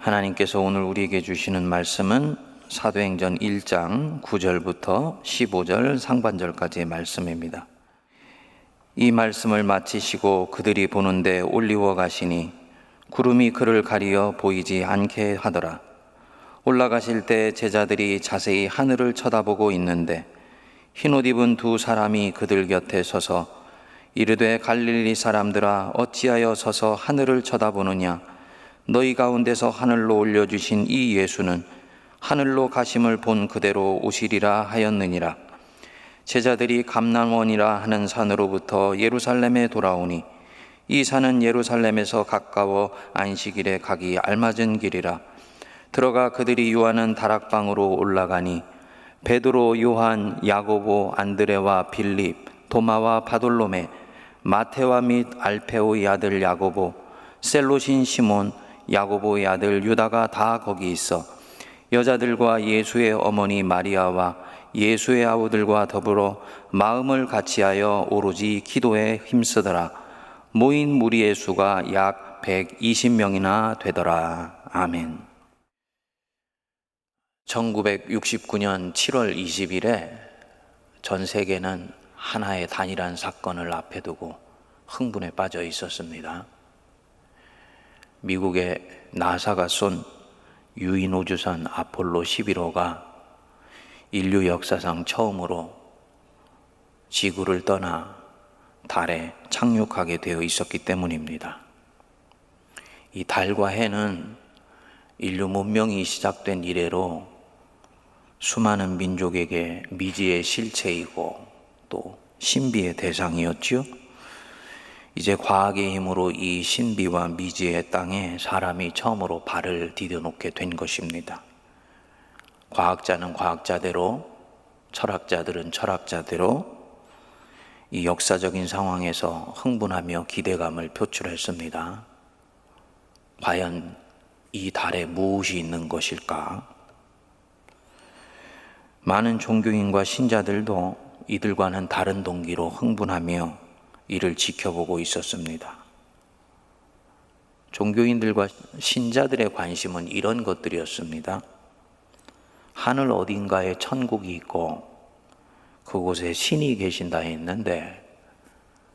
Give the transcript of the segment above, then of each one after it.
하나님께서 오늘 우리에게 주시는 말씀은 사도행전 1장 9절부터 15절 상반절까지의 말씀입니다. 이 말씀을 마치시고 그들이 보는데 올리워 가시니 구름이 그를 가리어 보이지 않게 하더라. 올라가실 때 제자들이 자세히 하늘을 쳐다보고 있는데 흰옷 입은 두 사람이 그들 곁에 서서 이르되 갈릴리 사람들아 어찌하여 서서 하늘을 쳐다보느냐. 너희 가운데서 하늘로 올려주신 이 예수는 하늘로 가심을 본 그대로 오시리라 하였느니라. 제자들이 감람원이라 하는 산으로부터 예루살렘에 돌아오니 이 산은 예루살렘에서 가까워 안식일에 가기 알맞은 길이라. 들어가 그들이 유하는 다락방으로 올라가니 베드로, 요한, 야고보, 안드레와 빌립, 도마와 바돌로메, 마테와 및 알페오의 아들 야고보, 셀롯인 시몬, 야고보의 아들 유다가 다 거기 있어 여자들과 예수의 어머니 마리아와 예수의 아우들과 더불어 마음을 같이하여 오로지 기도에 힘쓰더라. 모인 무리의 수가 약 120명이나 되더라. 아멘. 1969년 7월 20일에 전 세계는 하나의 단일한 사건을 앞에 두고 흥분에 빠져 있었습니다. 미국의 나사가 쏜 유인 우주선 아폴로 11호가 인류 역사상 처음으로 지구를 떠나 달에 착륙하게 되어 있었기 때문입니다. 이 달과 해는 인류 문명이 시작된 이래로 수많은 민족에게 미지의 실체이고 또 신비의 대상이었지요. 이제 과학의 힘으로 이 신비와 미지의 땅에 사람이 처음으로 발을 디뎌놓게 된 것입니다. 과학자는 과학자대로, 철학자들은 철학자대로 이 역사적인 상황에서 흥분하며 기대감을 표출했습니다. 과연 이 달에 무엇이 있는 것일까? 많은 종교인과 신자들도 이들과는 다른 동기로 흥분하며 이를 지켜보고 있었습니다. 종교인들과 신자들의 관심은 이런 것들이었습니다. 하늘 어딘가에 천국이 있고 그곳에 신이 계신다 했는데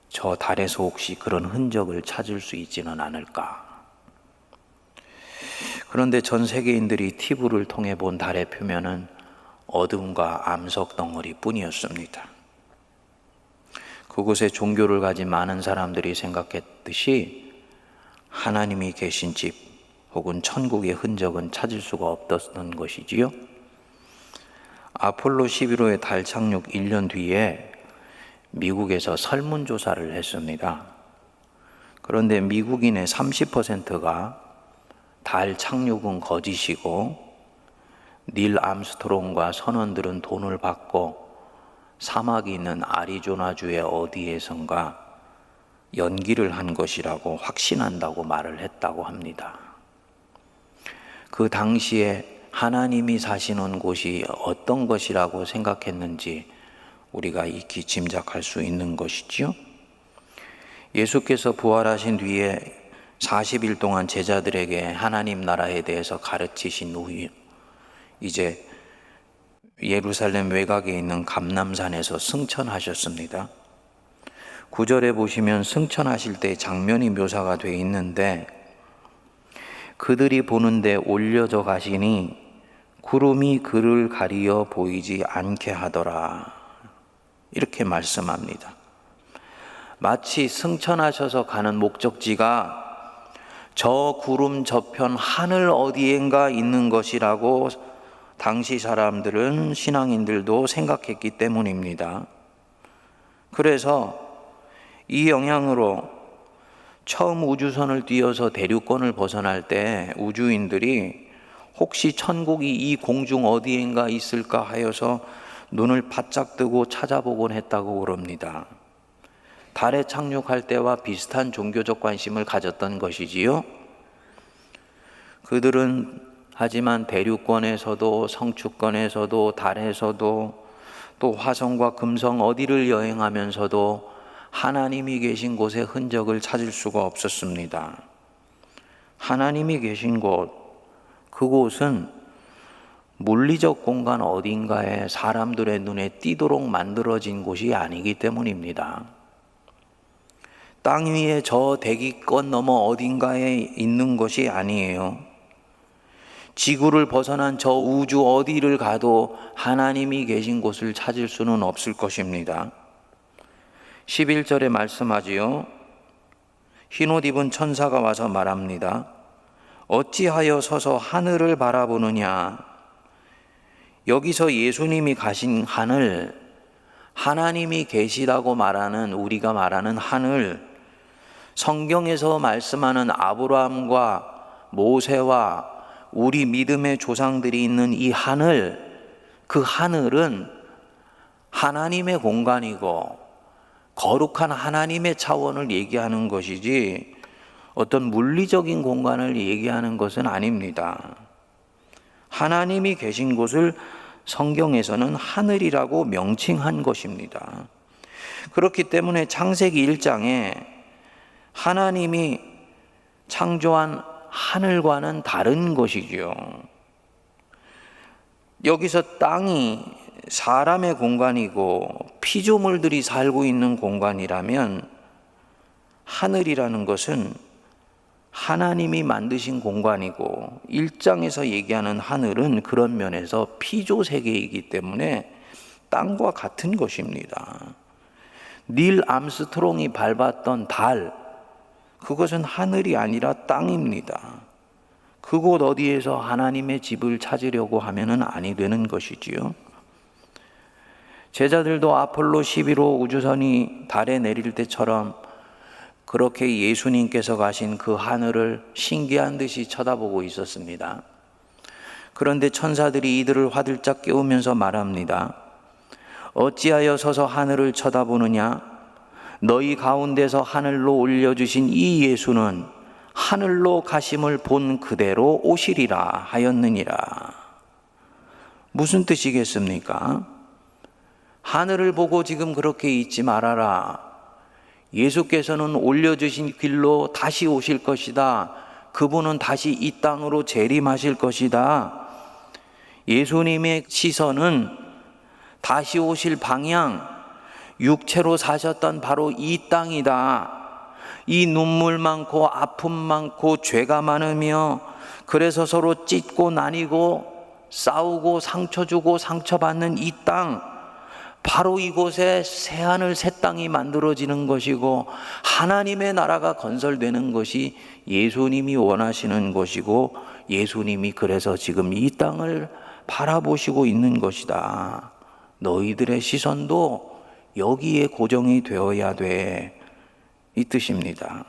저 달에서 혹시 그런 흔적을 찾을 수 있지는 않을까? 그런데 전 세계인들이 TV를 통해 본 달의 표면은 어둠과 암석 덩어리 뿐이었습니다. 그곳에 종교를 가진 많은 사람들이 생각했듯이 하나님이 계신 집 혹은 천국의 흔적은 찾을 수가 없었던 것이지요. 아폴로 11호의 달 착륙 1년 뒤에 미국에서 설문조사를 했습니다. 그런데 미국인의 30%가 달 착륙은 거짓이고 닐 암스트롱과 선원들은 돈을 받고 사막이 있는 아리조나주의 어디에선가 연기를 한 것이라고 확신한다고 말을 했다고 합니다. 그 당시에 하나님이 사시는 곳이 어떤 것이라고 생각했는지 우리가 익히 짐작할 수 있는 것이지요. 예수께서 부활하신 뒤에 40일 동안 제자들에게 하나님 나라에 대해서 가르치신 후 이제 예루살렘 외곽에 있는 감람산에서 승천하셨습니다. 9절에 보시면 승천하실 때 장면이 묘사가 되어 있는데 그들이 보는데 올려져 가시니 구름이 그를 가리어 보이지 않게 하더라. 이렇게 말씀합니다. 마치 승천하셔서 가는 목적지가 저 구름 저편 하늘 어디엔가 있는 것이라고 당시 사람들은, 신앙인들도 생각했기 때문입니다. 그래서 이 영향으로 처음 우주선을 띄워서 대륙권을 벗어날 때 우주인들이 혹시 천국이 이 공중 어디엔가 있을까 하여서 눈을 바짝 뜨고 찾아보곤 했다고 그럽니다. 달에 착륙할 때와 비슷한 종교적 관심을 가졌던 것이지요. 그들은 하지만 대륙권에서도 성축권에서도 달에서도 또 화성과 금성 어디를 여행하면서도 하나님이 계신 곳의 흔적을 찾을 수가 없었습니다. 하나님이 계신 곳, 그곳은 물리적 공간 어딘가에 사람들의 눈에 띄도록 만들어진 곳이 아니기 때문입니다. 땅 위에 저 대기권 너머 어딘가에 있는 것이 아니에요. 지구를 벗어난 저 우주 어디를 가도 하나님이 계신 곳을 찾을 수는 없을 것입니다. 11절에 말씀하지요. 흰옷 입은 천사가 와서 말합니다. 어찌하여 서서 하늘을 바라보느냐. 여기서 예수님이 가신 하늘, 하나님이 계시다고 말하는, 우리가 말하는 하늘, 성경에서 말씀하는 아브라함과 모세와 우리 믿음의 조상들이 있는 이 하늘, 그 하늘은 하나님의 공간이고 거룩한 하나님의 차원을 얘기하는 것이지 어떤 물리적인 공간을 얘기하는 것은 아닙니다. 하나님이 계신 곳을 성경에서는 하늘이라고 명칭한 것입니다. 그렇기 때문에 창세기 1장에 하나님이 창조한 하늘과는 다른 것이지요. 여기서 땅이 사람의 공간이고 피조물들이 살고 있는 공간이라면 하늘이라는 것은 하나님이 만드신 공간이고 1장에서 얘기하는 하늘은 그런 면에서 피조 세계이기 때문에 땅과 같은 것입니다. 닐 암스트롱이 밟았던 달, 그것은 하늘이 아니라 땅입니다. 그곳 어디에서 하나님의 집을 찾으려고 하면은 아니 되는 것이지요. 제자들도 아폴로 11호 우주선이 달에 내릴 때처럼 그렇게 예수님께서 가신 그 하늘을 신기한 듯이 쳐다보고 있었습니다. 그런데 천사들이 이들을 화들짝 깨우면서 말합니다. 어찌하여 서서 하늘을 쳐다보느냐? 너희 가운데서 하늘로 올려주신 이 예수는 하늘로 가심을 본 그대로 오시리라 하였느니라. 무슨 뜻이겠습니까? 하늘을 보고 지금 그렇게 있지 말아라. 예수께서는 올려주신 길로 다시 오실 것이다. 그분은 다시 이 땅으로 재림하실 것이다. 예수님의 시선은 다시 오실 방향, 육체로 사셨던 바로 이 땅이다. 이 눈물 많고 아픔 많고 죄가 많으며 그래서 서로 찢고 나뉘고 싸우고 상처 주고 상처받는 이 땅, 바로 이곳에 새하늘 새 땅이 만들어지는 것이고 하나님의 나라가 건설되는 것이 예수님이 원하시는 것이고 예수님이 그래서 지금 이 땅을 바라보시고 있는 것이다. 너희들의 시선도 여기에 고정이 되어야 돼. 이 뜻입니다.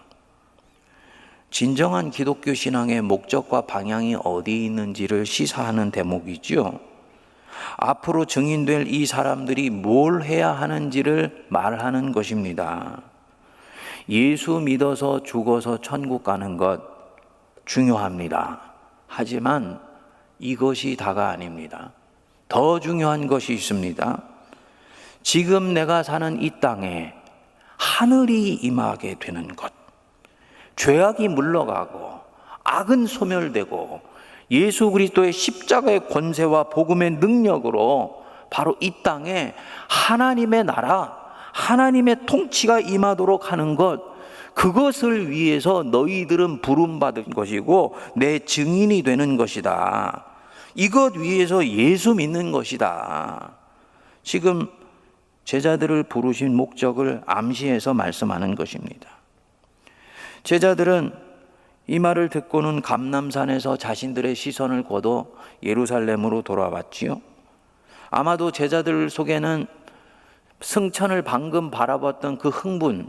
진정한 기독교 신앙의 목적과 방향이 어디 있는지를 시사하는 대목이죠. 앞으로 증인될 이 사람들이 뭘 해야 하는지를 말하는 것입니다. 예수 믿어서 죽어서 천국 가는 것 중요합니다. 하지만 이것이 다가 아닙니다. 더 중요한 것이 있습니다. 지금 내가 사는 이 땅에 하늘이 임하게 되는 것, 죄악이 물러가고 악은 소멸되고 예수 그리스도의 십자가의 권세와 복음의 능력으로 바로 이 땅에 하나님의 나라, 하나님의 통치가 임하도록 하는 것, 그것을 위해서 너희들은 부름받은 것이고 내 증인이 되는 것이다. 이것 위해서 예수 믿는 것이다. 지금 제자들을 부르신 목적을 암시해서 말씀하는 것입니다. 제자들은 이 말을 듣고는 감람산에서 자신들의 시선을 거둬 예루살렘으로 돌아왔지요. 아마도 제자들 속에는 승천을 방금 바라봤던 그 흥분,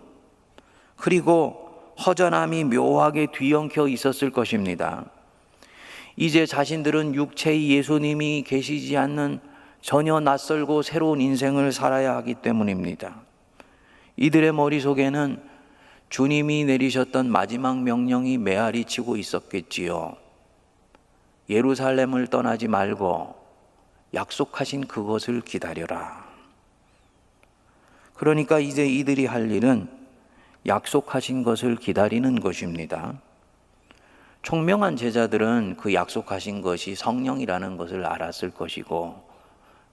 그리고 허전함이 묘하게 뒤엉켜 있었을 것입니다. 이제 자신들은 육체의 예수님이 계시지 않는 전혀 낯설고 새로운 인생을 살아야 하기 때문입니다. 이들의 머릿속에는 주님이 내리셨던 마지막 명령이 메아리 치고 있었겠지요. 예루살렘을 떠나지 말고 약속하신 그것을 기다려라. 그러니까 이제 이들이 할 일은 약속하신 것을 기다리는 것입니다. 총명한 제자들은 그 약속하신 것이 성령이라는 것을 알았을 것이고,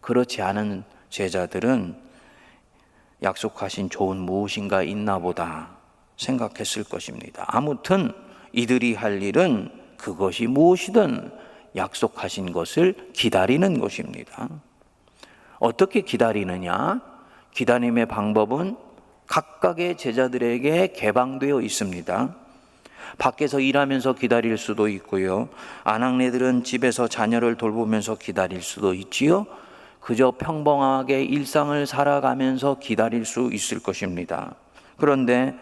그렇지 않은 제자들은 약속하신 좋은 무엇인가 있나 보다 생각했을 것입니다. 아무튼 이들이 할 일은 그것이 무엇이든 약속하신 것을 기다리는 것입니다. 어떻게 기다리느냐? 기다림의 방법은 각각의 제자들에게 개방되어 있습니다. 밖에서 일하면서 기다릴 수도 있고요. 아낙네들은 집에서 자녀를 돌보면서 기다릴 수도 있지요. 그저 평범하게 일상을 살아가면서 기다릴 수 있을 것입니다. 그런데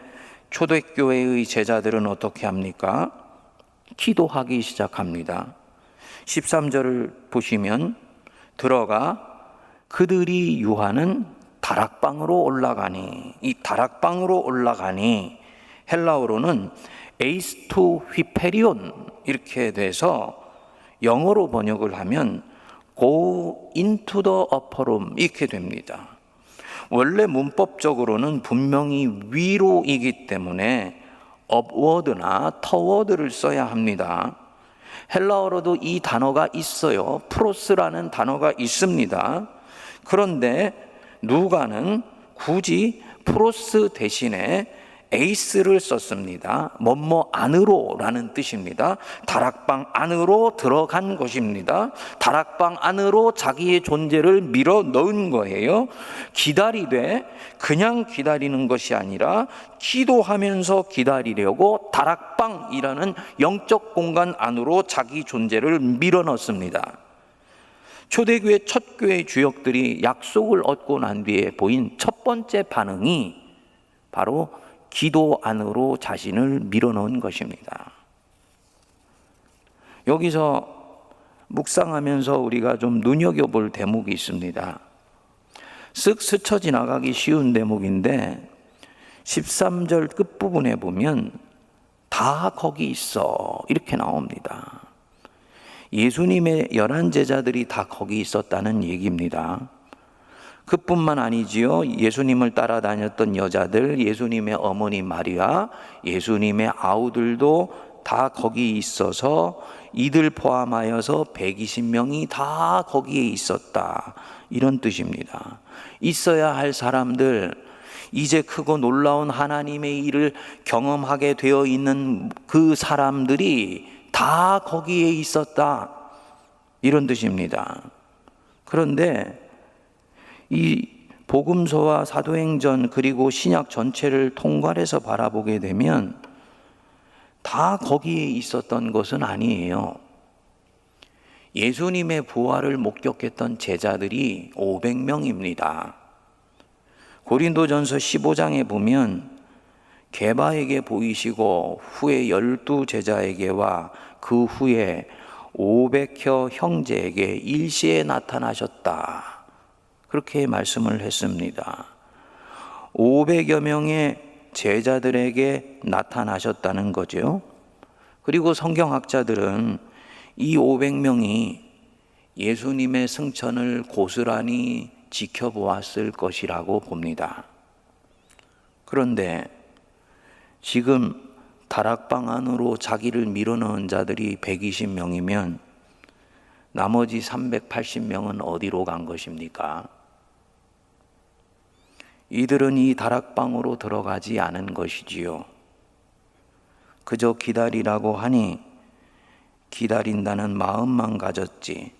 초대교회의 제자들은 어떻게 합니까? 기도하기 시작합니다. 13절을 보시면 들어가 그들이 유하는 다락방으로 올라가니, 이 다락방으로 올라가니 헬라어로는 에이스투 휘페리온 이렇게 돼서 영어로 번역을 하면 go into the upper room 이렇게 됩니다. 원래 문법적으로는 분명히 위로이기 때문에 upward나 toward를 써야 합니다. 헬라어로도 이 단어가 있어요. 프로스라는 단어가 있습니다. 그런데 누가는 굳이 프로스 대신에 에이스를 썼습니다. 뭐뭐 안으로라는 뜻입니다. 다락방 안으로 들어간 것입니다. 다락방 안으로 자기의 존재를 밀어 넣은 거예요. 기다리되 그냥 기다리는 것이 아니라 기도하면서 기다리려고 다락방이라는 영적 공간 안으로 자기 존재를 밀어 넣습니다. 초대교회 첫 교회 주역들이 약속을 얻고 난 뒤에 보인 첫 번째 반응이 바로 기도 안으로 자신을 밀어넣은 것입니다. 여기서 묵상하면서 우리가 좀 눈여겨볼 대목이 있습니다. 쓱 스쳐 지나가기 쉬운 대목인데 13절 끝부분에 보면 다 거기 있어 이렇게 나옵니다. 예수님의 11제자들이 다 거기 있었다는 얘기입니다. 그뿐만 아니지요. 예수님을 따라다녔던 여자들, 예수님의 어머니 마리아, 예수님의 아우들도 다 거기 있어서 이들 포함하여서 120명이 다 거기에 있었다. 이런 뜻입니다. 있어야 할 사람들, 이제 크고 놀라운 하나님의 일을 경험하게 되어 있는 그 사람들이 다 거기에 있었다. 이런 뜻입니다. 그런데 이 복음서와 사도행전 그리고 신약 전체를 통괄해서 바라보게 되면 다 거기에 있었던 것은 아니에요. 예수님의 부활을 목격했던 제자들이 500명입니다. 고린도전서 15장에 보면 게바에게 보이시고 후에 12제자에게와 그 후에 500여 형제에게 일시에 나타나셨다. 그렇게 말씀을 했습니다. 500여 명의 제자들에게 나타나셨다는 거죠. 그리고 성경학자들은 이 500명이 예수님의 승천을 고스란히 지켜보았을 것이라고 봅니다. 그런데 지금 다락방 안으로 자기를 밀어넣은 자들이 120명이면 나머지 380명은 어디로 간 것입니까? 이들은 이 다락방으로 들어가지 않은 것이지요. 그저 기다리라고 하니 기다린다는 마음만 가졌지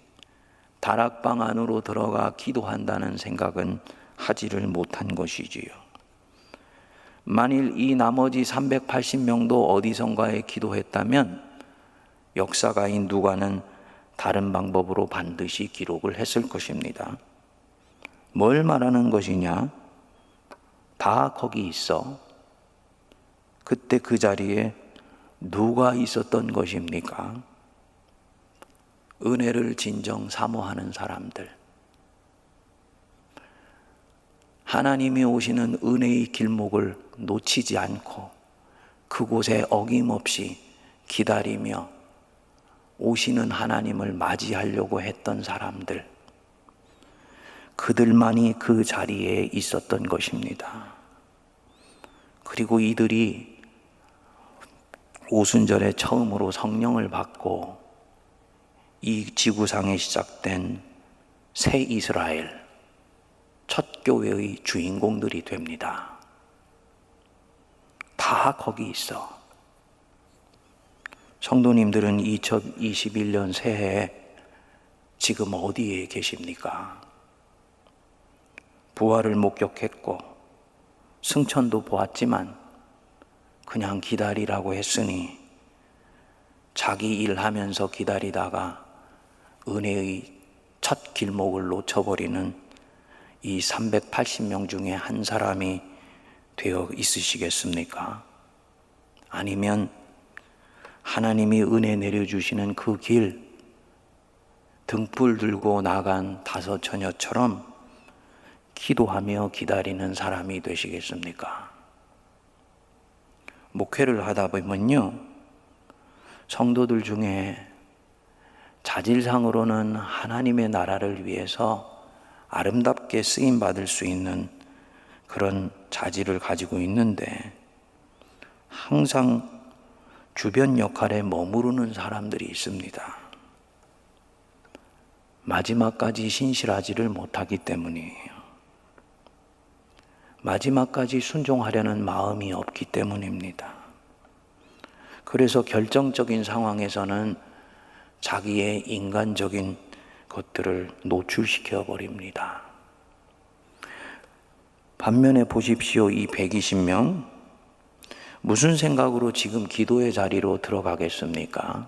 다락방 안으로 들어가 기도한다는 생각은 하지를 못한 것이지요. 만일 이 나머지 380명도 어디선가에 기도했다면 역사가인 누가는 다른 방법으로 반드시 기록을 했을 것입니다. 뭘 말하는 것이냐? 다 거기 있어. 그때 그 자리에 누가 있었던 것입니까? 은혜를 진정 사모하는 사람들. 하나님이 오시는 은혜의 길목을 놓치지 않고 그곳에 어김없이 기다리며 오시는 하나님을 맞이하려고 했던 사람들, 그들만이 그 자리에 있었던 것입니다. 그리고 이들이 오순절에 처음으로 성령을 받고 이 지구상에 시작된 새 이스라엘, 첫 교회의 주인공들이 됩니다. 다 거기 있어. 성도님들은 2021년 새해에 지금 어디에 계십니까? 부활을 목격했고 승천도 보았지만 그냥 기다리라고 했으니 자기 일하면서 기다리다가 은혜의 첫 길목을 놓쳐버리는 이 380명 중에 한 사람이 되어 있으시겠습니까? 아니면 하나님이 은혜 내려주시는 그 길, 등불 들고 나간 다섯 처녀처럼 기도하며 기다리는 사람이 되시겠습니까? 목회를 하다 보면요, 성도들 중에 자질상으로는 하나님의 나라를 위해서 아름답게 쓰임받을 수 있는 그런 자질을 가지고 있는데 항상 주변 역할에 머무르는 사람들이 있습니다. 마지막까지 신실하지를 못하기 때문이에요. 마지막까지 순종하려는 마음이 없기 때문입니다. 그래서 결정적인 상황에서는 자기의 인간적인 것들을 노출시켜 버립니다. 반면에 보십시오. 이 120명 무슨 생각으로 지금 기도의 자리로 들어가겠습니까?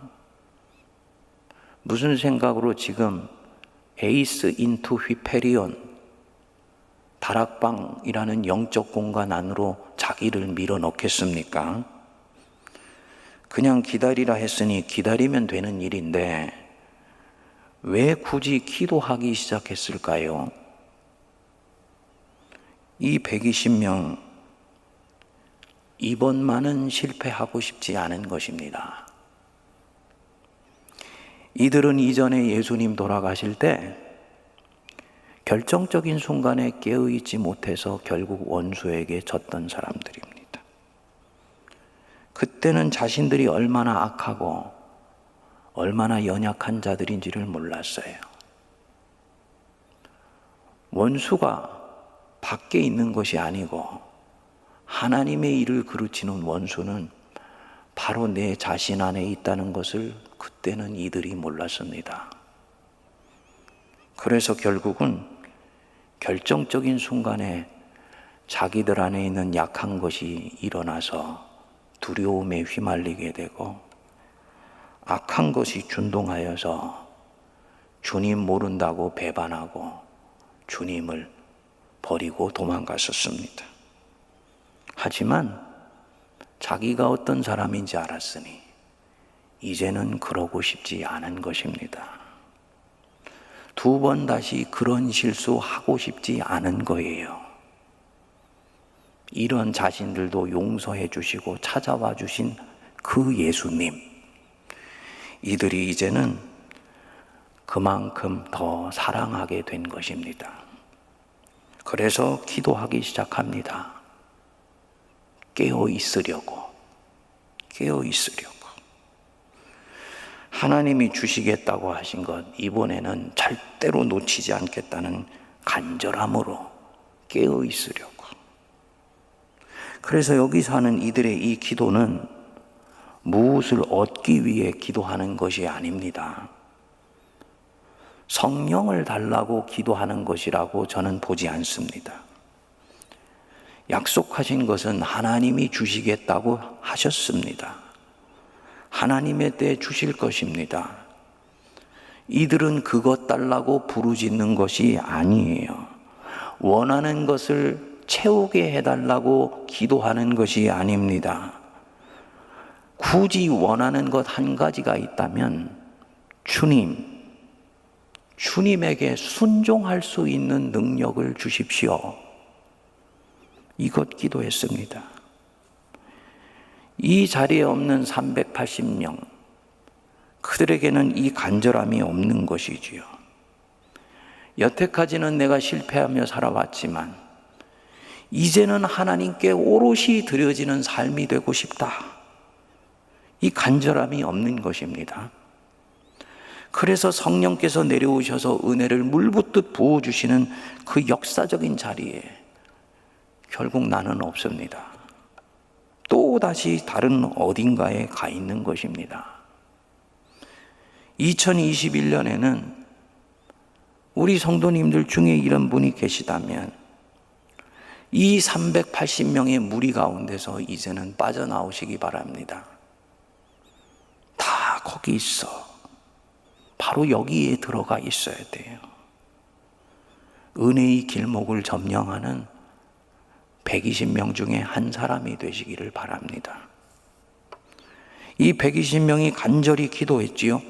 무슨 생각으로 지금 에이스 인투 휘페리온, 다락방이라는 영적 공간 안으로 자기를 밀어넣겠습니까? 그냥 기다리라 했으니 기다리면 되는 일인데 왜 굳이 기도하기 시작했을까요? 이 120명, 이번만은 실패하고 싶지 않은 것입니다. 이들은 이전에 예수님 돌아가실 때 결정적인 순간에 깨어있지 못해서 결국 원수에게 졌던 사람들입니다. 그때는 자신들이 얼마나 악하고 얼마나 연약한 자들인지를 몰랐어요. 원수가 밖에 있는 것이 아니고 하나님의 일을 그르치는 원수는 바로 내 자신 안에 있다는 것을 그때는 이들이 몰랐습니다. 그래서 결국은 결정적인 순간에 자기들 안에 있는 약한 것이 일어나서 두려움에 휘말리게 되고 악한 것이 준동하여서 주님 모른다고 배반하고 주님을 버리고 도망갔었습니다. 하지만 자기가 어떤 사람인지 알았으니 이제는 그러고 싶지 않은 것입니다. 두 번 다시 그런 실수하고 싶지 않은 거예요. 이런 자신들도 용서해 주시고 찾아와 주신 그 예수님, 이들이 이제는 그만큼 더 사랑하게 된 것입니다. 그래서 기도하기 시작합니다. 깨어 있으려고. 하나님이 주시겠다고 하신 것 이번에는 절대로 놓치지 않겠다는 간절함으로 깨어 있으려고. 그래서 여기서 하는 이들의 이 기도는 무엇을 얻기 위해 기도하는 것이 아닙니다. 성령을 달라고 기도하는 것이라고 저는 보지 않습니다. 약속하신 것은 하나님이 주시겠다고 하셨습니다. 하나님의 때에 주실 것입니다. 이들은 그것 달라고 부르짖는 것이 아니에요. 원하는 것을 채우게 해달라고 기도하는 것이 아닙니다. 굳이 원하는 것 한 가지가 있다면 주님에게 순종할 수 있는 능력을 주십시오. 이것 기도했습니다. 이 자리에 없는 380명, 그들에게는 이 간절함이 없는 것이지요. 여태까지는 내가 실패하며 살아왔지만 이제는 하나님께 오롯이 드려지는 삶이 되고 싶다. 이 간절함이 없는 것입니다. 그래서 성령께서 내려오셔서 은혜를 물붓듯 부어주시는 그 역사적인 자리에 결국 나는 없습니다. 또다시 다른 어딘가에 가 있는 것입니다. 2021년에는 우리 성도님들 중에 이런 분이 계시다면 이 380명의 무리 가운데서 이제는 빠져나오시기 바랍니다. 다 거기 있어. 바로 여기에 들어가 있어야 돼요. 은혜의 길목을 점령하는 120명 중에 한 사람이 되시기를 바랍니다. 이 120명이 간절히 기도했지요.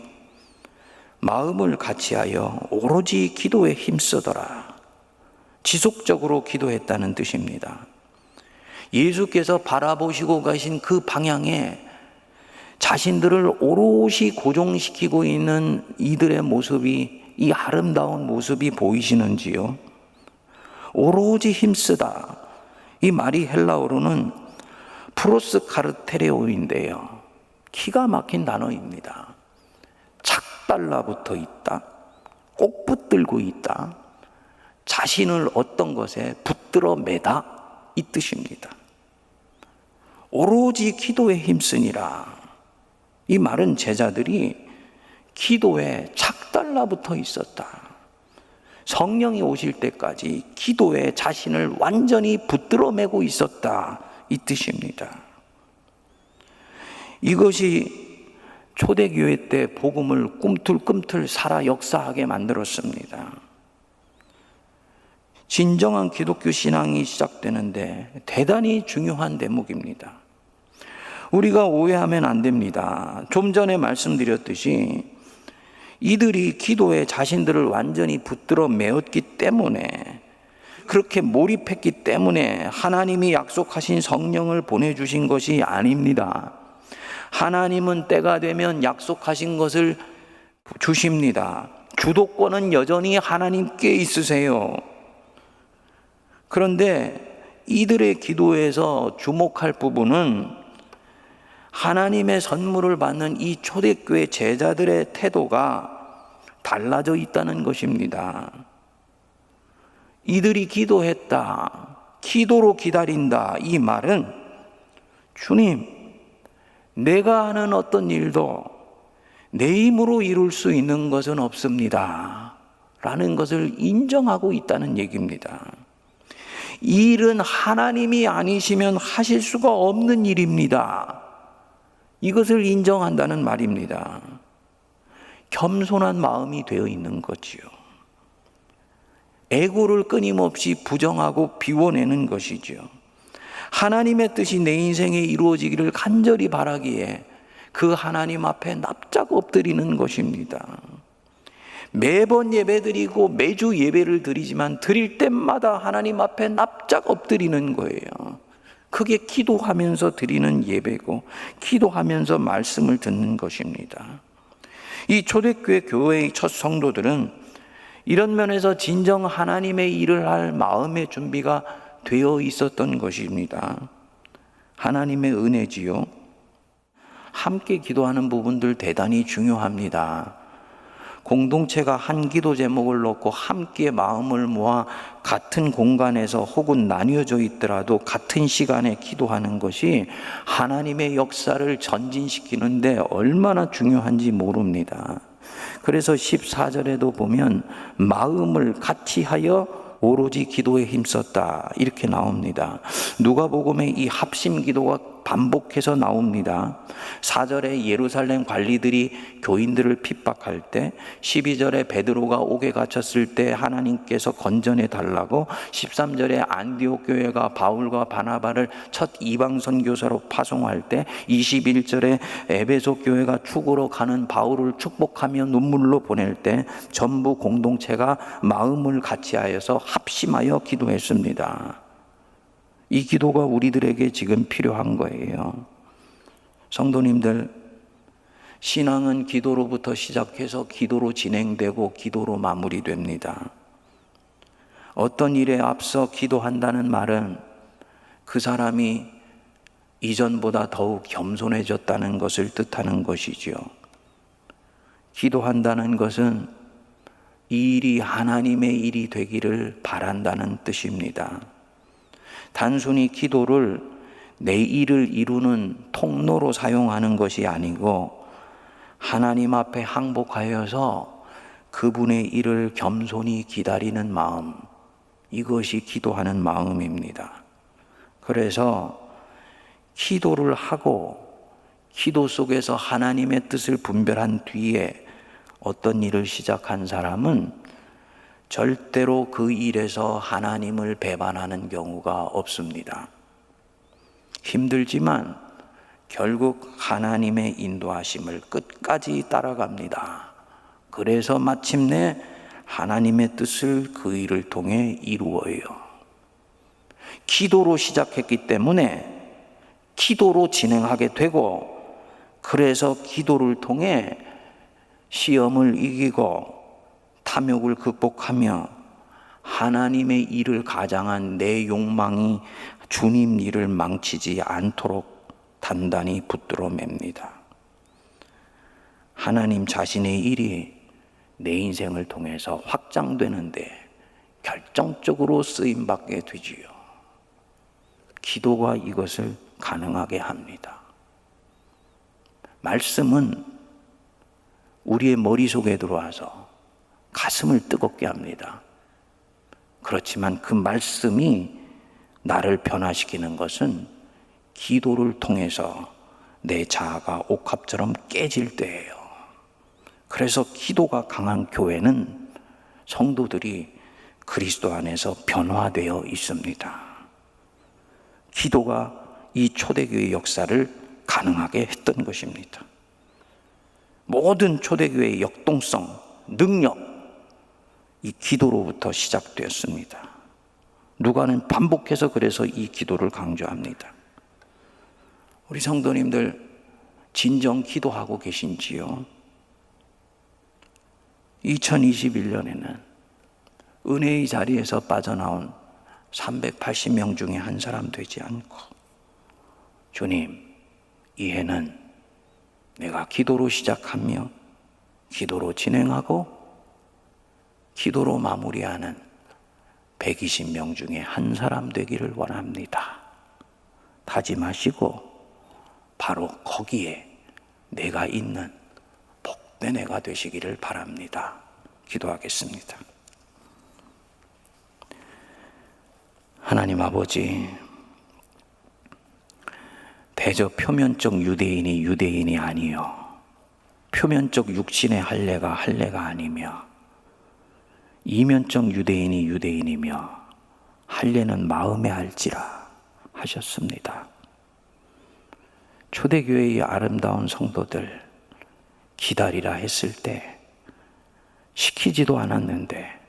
마음을 같이하여 오로지 기도에 힘쓰더라. 지속적으로 기도했다는 뜻입니다. 예수께서 바라보시고 가신 그 방향에 자신들을 오롯이 고정시키고 있는 이들의 모습이, 이 아름다운 모습이 보이시는지요? 오로지 힘쓰다. 이 말이 헬라어로는 프로스카르테레오인데요. 기가 막힌 단어입니다. 착달라붙어 있다. 꼭 붙들고 있다. 자신을 어떤 것에 붙들어 매다. 이 뜻입니다. 오로지 기도에 힘쓰니라. 이 말은 제자들이 기도에 착달라붙어 있었다. 성령이 오실 때까지 기도에 자신을 완전히 붙들어 매고 있었다. 이 뜻입니다. 이것이 초대교회 때 복음을 꿈틀꿈틀 살아 역사하게 만들었습니다. 진정한 기독교 신앙이 시작되는데 대단히 중요한 대목입니다. 우리가 오해하면 안 됩니다. 좀 전에 말씀드렸듯이 이들이 기도에 자신들을 완전히 붙들어 메었기 때문에, 그렇게 몰입했기 때문에 하나님이 약속하신 성령을 보내주신 것이 아닙니다. 하나님은 때가 되면 약속하신 것을 주십니다. 주도권은 여전히 하나님께 있으세요. 그런데 이들의 기도에서 주목할 부분은 하나님의 선물을 받는 이 초대교회 제자들의 태도가 달라져 있다는 것입니다. 이들이 기도했다, 기도로 기다린다, 이 말은 주님, 내가 하는 어떤 일도 내 힘으로 이룰 수 있는 것은 없습니다 라는 것을 인정하고 있다는 얘기입니다. 이 일은 하나님이 아니시면 하실 수가 없는 일입니다. 이것을 인정한다는 말입니다. 겸손한 마음이 되어 있는 거지요. 에고를 끊임없이 부정하고 비워내는 것이죠. 하나님의 뜻이 내 인생에 이루어지기를 간절히 바라기에 그 하나님 앞에 납작 엎드리는 것입니다. 매번 예배드리고 매주 예배를 드리지만 드릴 때마다 하나님 앞에 납작 엎드리는 거예요. 그게 기도하면서 드리는 예배고 기도하면서 말씀을 듣는 것입니다. 이 초대교회 교회의 첫 성도들은 이런 면에서 진정 하나님의 일을 할 마음의 준비가 되어 있었던 것입니다. 하나님의 은혜지요. 함께 기도하는 부분들 대단히 중요합니다. 공동체가 한 기도 제목을 놓고 함께 마음을 모아 같은 공간에서 혹은 나뉘어져 있더라도 같은 시간에 기도하는 것이 하나님의 역사를 전진시키는데 얼마나 중요한지 모릅니다. 그래서 14절에도 보면 마음을 같이 하여 오로지 기도에 힘썼다 이렇게 나옵니다. 누가복음에 이 합심 기도가 반복해서 나옵니다. 4절에 예루살렘 관리들이 교인들을 핍박할 때, 12절에 베드로가 옥에 갇혔을 때 하나님께서 건져내 달라고, 13절에 안디옥 교회가 바울과 바나바를 첫 이방 선교사로 파송할 때, 21절에 에베소 교회가 축으로 가는 바울을 축복하며 눈물로 보낼 때 전부 공동체가 마음을 같이하여서 합심하여 기도했습니다. 이 기도가 우리들에게 지금 필요한 거예요. 성도님들, 신앙은 기도로부터 시작해서 기도로 진행되고 기도로 마무리됩니다. 어떤 일에 앞서 기도한다는 말은 그 사람이 이전보다 더욱 겸손해졌다는 것을 뜻하는 것이지요. 기도한다는 것은 이 일이 하나님의 일이 되기를 바란다는 뜻입니다. 단순히 기도를 내 일을 이루는 통로로 사용하는 것이 아니고 하나님 앞에 항복하여서 그분의 일을 겸손히 기다리는 마음, 이것이 기도하는 마음입니다. 그래서 기도를 하고 기도 속에서 하나님의 뜻을 분별한 뒤에 어떤 일을 시작한 사람은 절대로 그 일에서 하나님을 배반하는 경우가 없습니다. 힘들지만 결국 하나님의 인도하심을 끝까지 따라갑니다. 그래서 마침내 하나님의 뜻을 그 일을 통해 이루어요. 기도로 시작했기 때문에 기도로 진행하게 되고, 그래서 기도를 통해 시험을 이기고 탐욕을 극복하며 하나님의 일을 가장한 내 욕망이 주님 일을 망치지 않도록 단단히 붙들어 맵니다. 하나님 자신의 일이 내 인생을 통해서 확장되는데 결정적으로 쓰임받게 되지요. 기도가 이것을 가능하게 합니다. 말씀은 우리의 머릿속에 들어와서 가슴을 뜨겁게 합니다. 그렇지만 그 말씀이 나를 변화시키는 것은 기도를 통해서 내 자아가 옥합처럼 깨질 때예요. 그래서 기도가 강한 교회는 성도들이 그리스도 안에서 변화되어 있습니다. 기도가 이 초대교회 역사를 가능하게 했던 것입니다. 모든 초대교회의 역동성, 능력, 이 기도로부터 시작되었습니다. 누가는 반복해서 그래서 이 기도를 강조합니다. 우리 성도님들 진정 기도하고 계신지요? 2021년에는 은혜의 자리에서 빠져나온 380명 중에 한 사람 되지 않고, 주님, 이 해는 내가 기도로 시작하며 기도로 진행하고 기도로 마무리하는 120명 중에 한 사람 되기를 원합니다. 다짐하시고 바로 거기에 내가 있는 복된 해가 되시기를 바랍니다. 기도하겠습니다. 하나님 아버지, 대저 표면적 유대인이 유대인이 아니요 표면적 육신의 할례가 할례가 아니며 이면적 유대인이 유대인이며 할례는 마음에 알지라 하셨습니다. 초대교회의 아름다운 성도들 기다리라 했을 때 시키지도 않았는데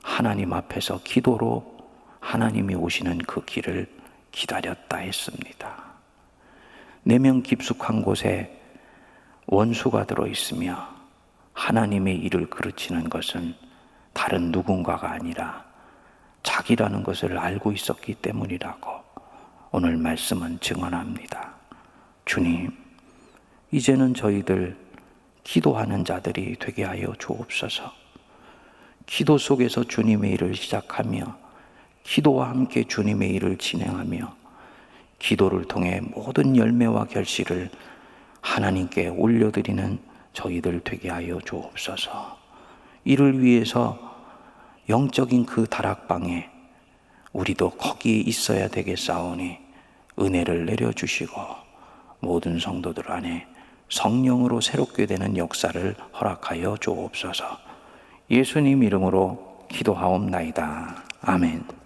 하나님 앞에서 기도로 하나님이 오시는 그 길을 기다렸다 했습니다. 내면 깊숙한 곳에 원수가 들어있으며 하나님의 일을 그르치는 것은 다른 누군가가 아니라 자기라는 것을 알고 있었기 때문이라고 오늘 말씀은 증언합니다. 주님, 이제는 저희들 기도하는 자들이 되게 하여 주옵소서. 기도 속에서 주님의 일을 시작하며 기도와 함께 주님의 일을 진행하며 기도를 통해 모든 열매와 결실을 하나님께 올려드리는 저희들 되게 하여 주옵소서. 이를 위해서 영적인 그 다락방에 우리도 거기에 있어야 되겠사오니 은혜를 내려주시고 모든 성도들 안에 성령으로 새롭게 되는 역사를 허락하여 주옵소서. 예수님 이름으로 기도하옵나이다. 아멘.